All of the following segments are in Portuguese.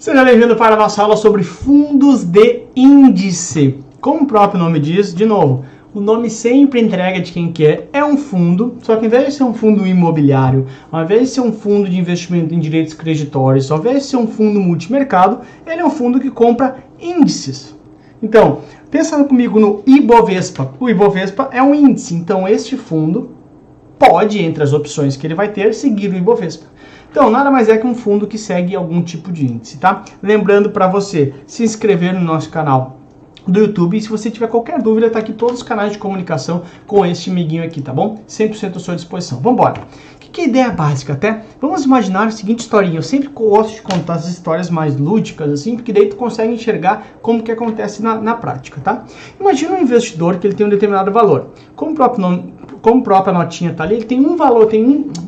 Seja bem-vindo para a nossa aula sobre fundos de índice. Como o próprio nome diz, de novo, o nome sempre entrega de quem quer. É um fundo, só que ao invés de ser um fundo imobiliário, ao invés de ser um fundo de investimento em direitos creditórios, ao invés de ser um fundo multimercado, ele é um fundo que compra índices. Então, pensando comigo no Ibovespa. O Ibovespa é um índice, então este fundo pode, entre as opções que ele vai ter, seguir o Ibovespa. Então, nada mais é que um fundo que segue algum tipo de índice, tá? Lembrando para você se inscrever no nosso canal do YouTube, e se você tiver qualquer dúvida, tá aqui todos os canais de comunicação com este amiguinho aqui, tá bom? 100% à sua disposição. Vamos embora. O que é a ideia básica, até? Vamos imaginar a seguinte historinha. Eu sempre gosto de contar as histórias mais lúdicas, assim, porque daí tu consegue enxergar como que acontece na prática, tá? Imagina um investidor que ele tem um determinado valor. Como a própria notinha tá ali, ele tem um valor,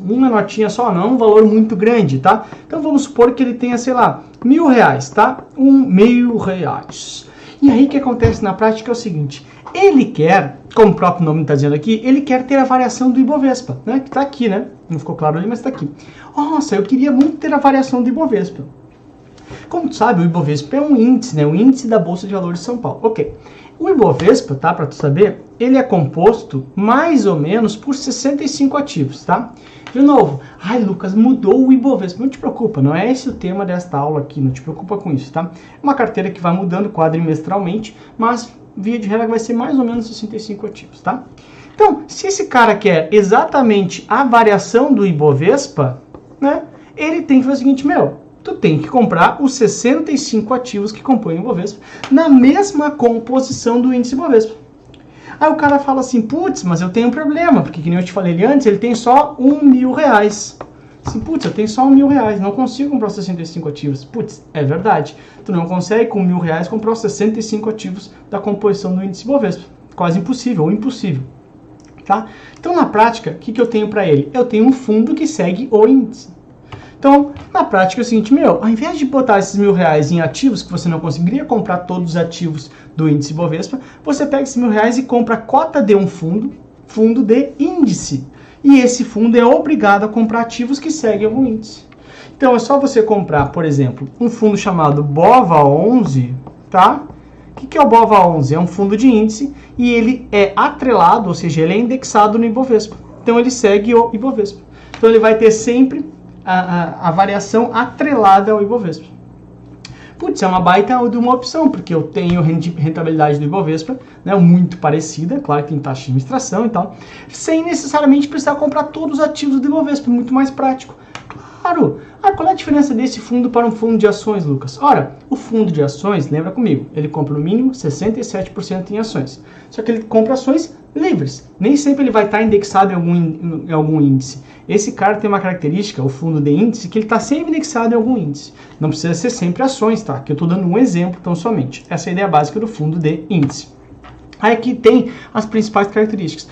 uma notinha só, não é um valor muito grande, tá? Então vamos supor que ele tenha, sei lá, R$1.000, tá? R$1.000. E aí o que acontece na prática é o seguinte, ele quer, como o próprio nome está dizendo aqui, ele quer ter a variação do Ibovespa, né? Que está aqui, né? Não ficou claro ali, mas está aqui. Nossa, eu queria muito ter a variação do Ibovespa. Como tu sabe, o Ibovespa é um índice, né? O índice da Bolsa de Valores de São Paulo. Ok. O Ibovespa, tá? Para tu saber, ele é composto mais ou menos por 65 ativos, tá? De novo, ai Lucas, mudou o Ibovespa. Não te preocupa, não é esse o tema desta aula aqui, não te preocupa com isso, tá? É uma carteira que vai mudando quadrimestralmente, mas via de regra vai ser mais ou menos 65 ativos, tá? Então, se esse cara quer exatamente a variação do Ibovespa, né? Ele tem que fazer o seguinte, tu tem que comprar os 65 ativos que compõem o Ibovespa na mesma composição do índice Ibovespa. Aí o cara fala assim, putz, mas eu tenho um problema, porque que nem eu te falei ali antes, ele tem só R$1.000. Assim, putz, eu tenho só R$1.000, não consigo comprar os 65 ativos. Putz, é verdade, tu não consegue com R$1.000 comprar os 65 ativos da composição do índice Ibovespa. Quase impossível, ou impossível. Tá? Então, na prática, o que eu tenho para ele? Eu tenho um fundo que segue o índice. Então, na prática é o seguinte, ao invés de botar esses R$1.000 em ativos, que você não conseguiria comprar todos os ativos do índice Bovespa, você pega esses R$1.000 e compra a cota de um fundo de índice. E esse fundo é obrigado a comprar ativos que seguem algum índice. Então, é só você comprar, por exemplo, um fundo chamado BOVA11, tá? O que é o BOVA11? É um fundo de índice e ele é atrelado, ou seja, ele é indexado no Ibovespa. Então, ele segue o Ibovespa. Então, ele vai ter sempre a variação atrelada ao Ibovespa. Putz, é uma baita de uma opção, porque eu tenho rentabilidade do Ibovespa, né, muito parecida, claro que tem taxa de administração e tal, sem necessariamente precisar comprar todos os ativos do Ibovespa, muito mais prático. Claro! Qual é a diferença desse fundo para um fundo de ações, Lucas? Ora, o fundo de ações, lembra comigo, ele compra no mínimo 67% em ações. Só que ele compra ações livres. Nem sempre ele vai estar indexado em algum índice. Esse cara tem uma característica, o fundo de índice, que ele está sempre indexado em algum índice. Não precisa ser sempre ações, tá? Que eu estou dando um exemplo tão somente. Essa é a ideia básica do fundo de índice. Aí aqui tem as principais características.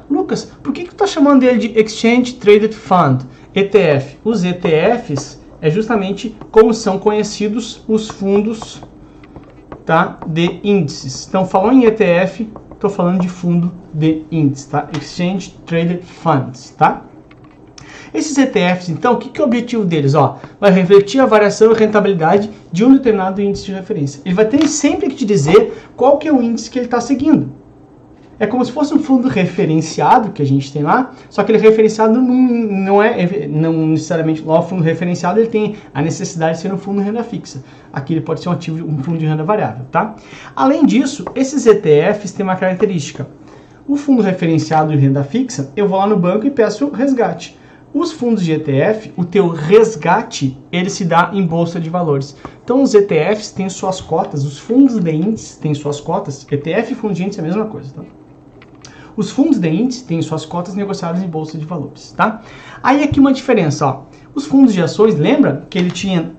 Lucas, por que tu está chamando ele de Exchange Traded Fund? ETF. Os ETFs é justamente como são conhecidos os fundos, tá, de índices. Então, falando em ETF, estou falando de fundo de índice, tá? Exchange Traded Funds, tá? Esses ETFs, então, o que é o objetivo deles? Vai refletir a variação e rentabilidade de um determinado índice de referência. Ele vai ter sempre que te dizer qual que é o índice que ele está seguindo. É como se fosse um fundo referenciado que a gente tem lá, só que ele referenciado não necessariamente lá o fundo referenciado, ele tem a necessidade de ser um fundo de renda fixa. Aqui ele pode ser um fundo de renda variável, tá? Além disso, esses ETFs têm uma característica. O fundo referenciado de renda fixa, eu vou lá no banco e peço resgate. Os fundos de ETF, o teu resgate, ele se dá em bolsa de valores. Então, os ETFs têm suas cotas, os fundos de índice têm suas cotas. ETF e fundo de índice é a mesma coisa, tá? Os fundos de índice têm suas cotas negociadas em bolsa de valores, tá? Aí aqui uma diferença, Os fundos de ações, lembra que ele tinha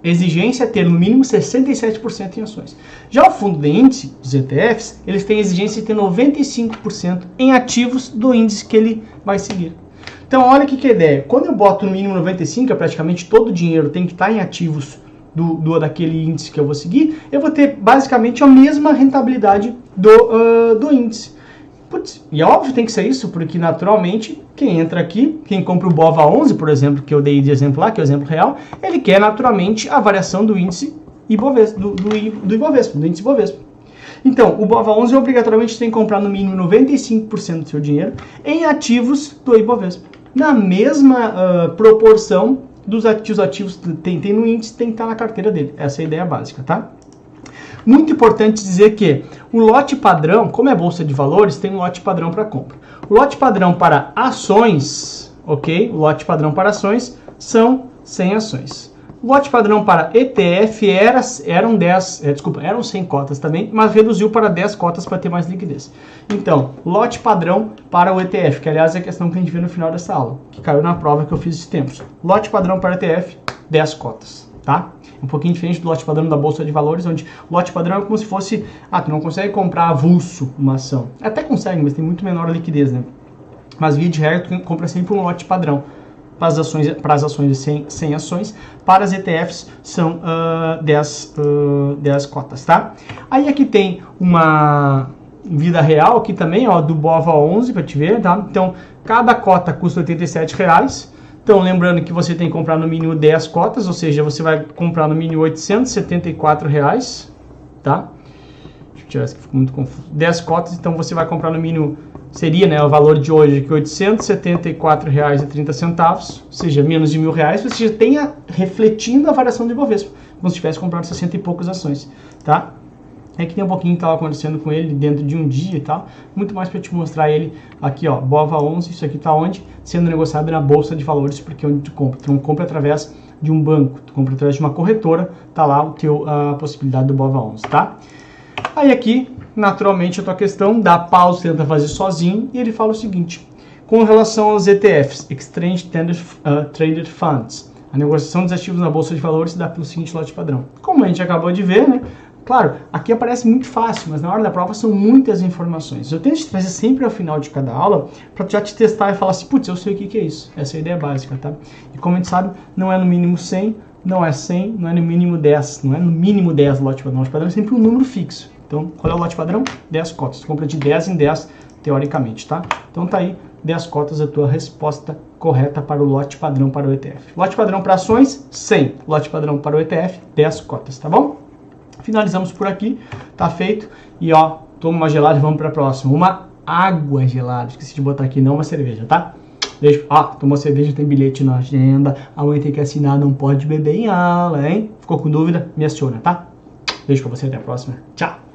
exigência ter no mínimo 67% em ações. Já o fundo de índice, os ETFs, eles têm exigência de ter 95% em ativos do índice que ele vai seguir. Então, olha que ideia. Quando eu boto no mínimo 95%, praticamente todo o dinheiro tem que estar em ativos daquele índice que eu vou seguir, eu vou ter basicamente a mesma rentabilidade do índice. Putz, e é óbvio tem que ser isso, porque naturalmente quem entra aqui, quem compra o BOVA11, por exemplo, que eu dei de exemplo lá, que é o exemplo real, ele quer naturalmente a variação do índice Ibovespa, do Ibovespa, do índice Ibovespa. Então, o BOVA11 obrigatoriamente tem que comprar no mínimo 95% do seu dinheiro em ativos do Ibovespa. Na mesma proporção dos ativos que tem no índice, tem que estar na carteira dele. Essa é a ideia básica, tá? Muito importante dizer que o lote padrão, como é bolsa de valores, tem um lote padrão para compra. O lote padrão para ações, ok? O lote padrão para ações são 100 ações. O lote padrão para ETF eram 100 cotas também, mas reduziu para 10 cotas para ter mais liquidez. Então, lote padrão para o ETF, que aliás é a questão que a gente vê no final dessa aula, que caiu na prova que eu fiz esses tempos. Lote padrão para ETF, 10 cotas, tá? Um pouquinho diferente do lote padrão da Bolsa de Valores, onde o lote padrão é como se fosse, tu não consegue comprar avulso uma ação. Até consegue, mas tem muito menor liquidez, né? Mas via de regra, tu compra sempre um lote padrão. Para as ações de 100 ações, para as ETFs são 10 cotas, tá? Aí aqui tem uma vida real aqui também, ó, do BOVA11 para te ver, tá? Então, cada cota custa R$ 87,00. Então, lembrando que você tem que comprar no mínimo 10 cotas, ou seja, você vai comprar no mínimo R$ 874,00, tá? Deixa eu tirar isso que ficou muito confuso. 10 cotas, então você vai comprar no mínimo, seria, né, o valor de hoje aqui, R$ 874,30, ou seja, menos de R$ 1.000, você já tenha refletindo a variação do Ibovespa, como se tivesse comprado 60 e poucas ações, tá? É que tem um pouquinho que estava acontecendo com ele dentro de um dia e tal. Muito mais para te mostrar ele aqui, ó. BOVA11, isso aqui está onde? Sendo negociado na Bolsa de Valores, porque é onde tu compra. Tu não compra através de um banco, tu compra através de uma corretora, tá lá a possibilidade do BOVA11, tá? Aí aqui, naturalmente, a tua questão, dá pausa, tenta fazer sozinho, e ele fala o seguinte: com relação aos ETFs, Exchange Traded Funds, a negociação dos ativos na Bolsa de Valores se dá pelo seguinte lote padrão. Como a gente acabou de ver, né? Claro, aqui aparece muito fácil, mas na hora da prova são muitas informações. Eu tento te trazer sempre ao final de cada aula para já te testar e falar assim, putz, eu sei o que é isso. Essa é a ideia básica, tá? E como a gente sabe, não é no mínimo 100, não é 100, não é no mínimo 10, não é no mínimo 10 lote padrão. O lote padrão é sempre um número fixo. Então, qual é o lote padrão? 10 cotas. Tu compra de 10 em 10, teoricamente, tá? Então tá aí, 10 cotas a tua resposta correta para o lote padrão para o ETF. Lote padrão para ações, 100. Lote padrão para o ETF, 10 cotas, tá bom? Finalizamos por aqui, tá feito. E ó, toma uma gelada e vamos para a próxima. Uma água gelada, esqueci de botar aqui, não uma cerveja, tá? Beijo. Tomou cerveja, tem bilhete na agenda. Amanhã tem que assinar, não pode beber em aula, hein? Ficou com dúvida? Me aciona, tá? Beijo pra você, até a próxima. Tchau!